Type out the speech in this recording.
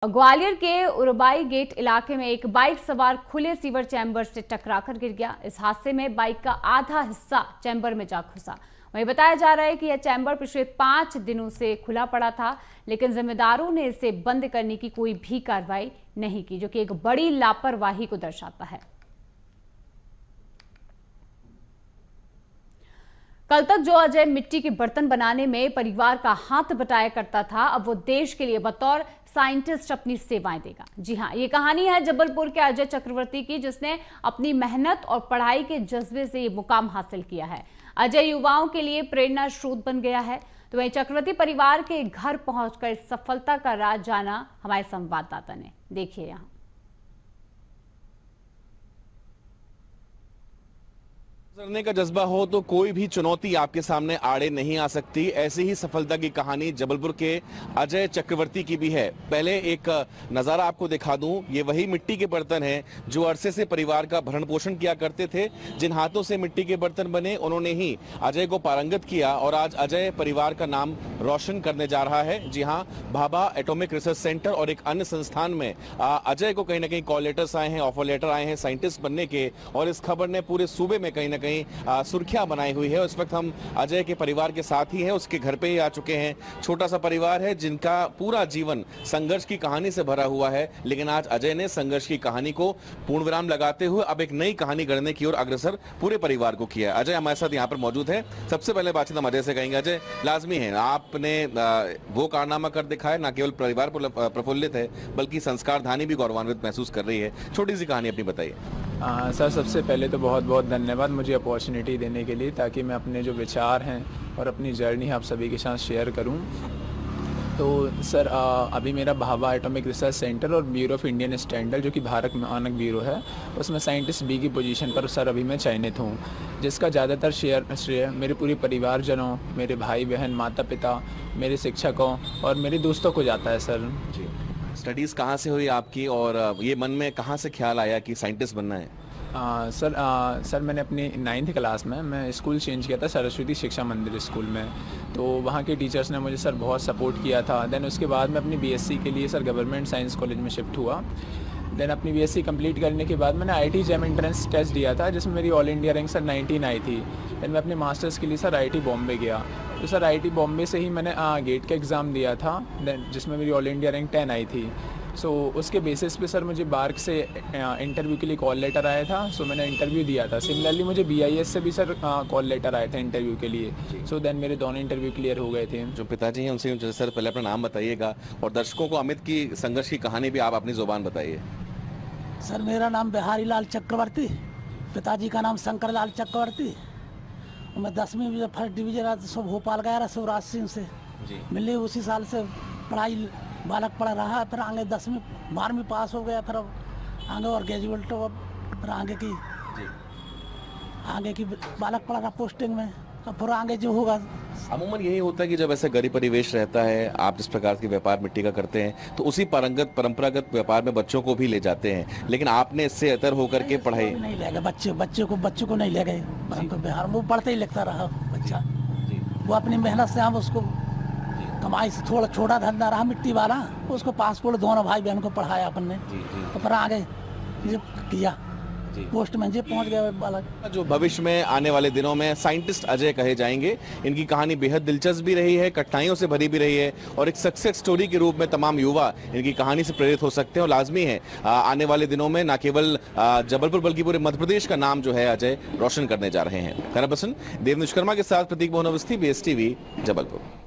ग्वालियर के उरबाई गेट इलाके में एक बाइक सवार खुले सीवर चैम्बर से टकराकर गिर गया। इस हादसे में बाइक का आधा हिस्सा चैम्बर में जा घुसा। वहीं बताया जा रहा है कि यह चैम्बर पिछले 5 दिनों से खुला पड़ा था, लेकिन जिम्मेदारों ने इसे बंद करने की कोई भी कार्रवाई नहीं की, जो कि एक बड़ी लापरवाही को दर्शाता है। कल तक जो अजय मिट्टी के बर्तन बनाने में परिवार का हाथ बटाया करता था, अब वो देश के लिए बतौर साइंटिस्ट अपनी सेवाएं देगा। जी हां, ये कहानी है जबलपुर के अजय चक्रवर्ती की, जिसने अपनी मेहनत और पढ़ाई के जज्बे से ये मुकाम हासिल किया है। अजय युवाओं के लिए प्रेरणा स्रोत बन गया है। तो वहीं चक्रवर्ती परिवार के घर पहुंचकर इस सफलता का राज जाना हमारे संवाददाता ने। देखिए यहाँ। करने का जज्बा हो तो कोई भी चुनौती आपके सामने आड़े नहीं आ सकती। ऐसी ही सफलता की कहानी जबलपुर के अजय चक्रवर्ती की भी है। पहले एक नजारा आपको दिखा दूं। ये वही मिट्टी के बर्तन हैं जो अरसे से परिवार का भरण पोषण किया करते थे। जिन हाथों से मिट्टी के बर्तन बने, उन्होंने ही अजय को पारंगत किया और आज अजय परिवार का नाम रोशन करने जा रहा है। जी हाँ, भाभा एटॉमिक रिसर्च सेंटर और एक अन्य संस्थान में अजय को कहीं ना कहीं कॉल लेटर्स आए हैं, ऑफर लेटर आए हैं साइंटिस्ट बनने के, और इस खबर ने पूरे सूबे में कहीं ना कहीं सुर्खियां बनाई हुई है। उस वक्त हम अजय के परिवार के साथ ही हैं, उसके घर पे ही आ चुके हैं। छोटा सा परिवार है जिनका पूरा जीवन संघर्ष की कहानी से भरा हुआ है, लेकिन आज अजय ने संघर्ष की कहानी को पूर्ण विराम लगाते हुए अब एक नई कहानी गढ़ने की ओर अग्रसर पूरे परिवार को किया। अजय हमारे साथ यहाँ पर मौजूद है। सबसे पहले बातचीत हम अजय से कहेंगे। अजय, लाजमी है, आपने वो कारनामा कर दिखाया, न केवल परिवार प्रफुल्लित है बल्कि संस्कारधानी भी गौरवान्वित महसूस कर रही है। छोटी सी कहानी अपनी बताइए। सर, सबसे पहले तो बहुत बहुत धन्यवाद मुझे अपॉर्चुनिटी देने के लिए, ताकि मैं अपने जो विचार हैं और अपनी जर्नी आप सभी के साथ शेयर करूं। तो सर, अभी मेरा भाभा एटॉमिक रिसर्च सेंटर और ब्यूरो ऑफ इंडियन स्टैंडर्ड, जो कि भारत मानक ब्यूरो है, उसमें साइंटिस्ट बी की पोजीशन पर सर अभी मैं चयनित हूँ, जिसका ज़्यादातर श्रेय मेरे पूरे परिवारजनों, मेरे भाई बहन, माता पिता, मेरे शिक्षकों और मेरे दोस्तों को जाता है सर। जी, स्टडीज़ कहाँ से हुई आपकी और ये मन में कहाँ से ख्याल आया कि साइंटिस्ट बनना है? सर, मैंने अपनी 9th क्लास में मैं स्कूल चेंज किया था, सरस्वती शिक्षा मंदिर स्कूल में। तो वहाँ के टीचर्स ने मुझे सर बहुत सपोर्ट किया था। देन उसके बाद मैं अपनी बीएससी के लिए सर गवर्नमेंट साइंस कॉलेज में शिफ्ट हुआ। देन अपनी बीएससी कंप्लीट करने के बाद मैंने आईटी जेम एंट्रेंस टेस्ट दिया था, जिसमें मेरी ऑल इंडिया रैंक सर 19 आई थी। देन मैं अपने मास्टर्स के लिए सर आईटी बॉम्बे गया। तो सर आईटी बॉम्बे से ही मैंने गेट का एग्ज़ाम दिया था, देन जिसमें मेरी ऑल इंडिया रैंक 10 आई थी। सो उसके बेसिस पे सर मुझे बार्क से इंटरव्यू के लिए कॉल लेटर आया था। सो मैंने इंटरव्यू दिया था। सिमिलरली मुझे बीआईएस से भी सर कॉल लेटर आया था इंटरव्यू के लिए। सो देन मेरे दोनों इंटरव्यू क्लियर हो गए थे। जो पिताजी हैं उनसे सर पहले अपना नाम बताइएगा और दर्शकों को अमित की संघर्ष की कहानी भी आप अपनी जुबान बताइए। सर, मेरा नाम बिहारी लाल चक्रवर्ती, पिताजी का नाम शंकर लाल चक्रवर्ती। मैं 10वीं में फर्स्ट डिवीजन सब भोपाल गया रहा शिवराज सिंह से मिले। उसी साल से पढ़ाई बालक पढ़ा रहा, फिर आगे 10वीं 12वीं पास हो गया, फिर अब आगे और ग्रेजुएट, फिर आगे की बालक पढ़ा रहा पोस्टिंग में। अब फिर आगे जो होगा। अमूमन यही होता है कि जब ऐसे गरीब परिवेश रहता है, आप जिस प्रकार के व्यापार मिट्टी का करते हैं, तो उसी परंपरागत व्यापार में बच्चों को भी ले जाते हैं, लेकिन आपने इससे अतर होकर के पढ़ाई नहीं ले गए। बच्चे को नहीं ले गए बिहार में। वो पढ़ते ही लिखता रहा बच्चा। वो अपनी मेहनत से, हम उसको कमाई से थोड़ा छोटा धंधा रहा मिट्टी वाला, उसको पासपोर्ट दोनों भाई बहन को पढ़ाया अपन ने। तो फिर आगे किया, पोस्ट में जे पहुंच गया बालक। जो भविष्य में आने वाले दिनों में साइंटिस्ट अजय कहे जाएंगे। इनकी कहानी बेहद दिलचस्प भी रही है, कठिनाइयों से भरी भी रही है, और एक सक्सेस स्टोरी के रूप में तमाम युवा इनकी कहानी से प्रेरित हो सकते हैं। और लाजमी है आने वाले दिनों में न केवल जबलपुर बल्कि पूरे मध्य प्रदेश का नाम जो है अजय रोशन करने जा रहे हैं। कैमरा पर्सन देव विश्वकर्मा के साथ प्रतीक मोहन अवस्थी, BSTV, जबलपुर।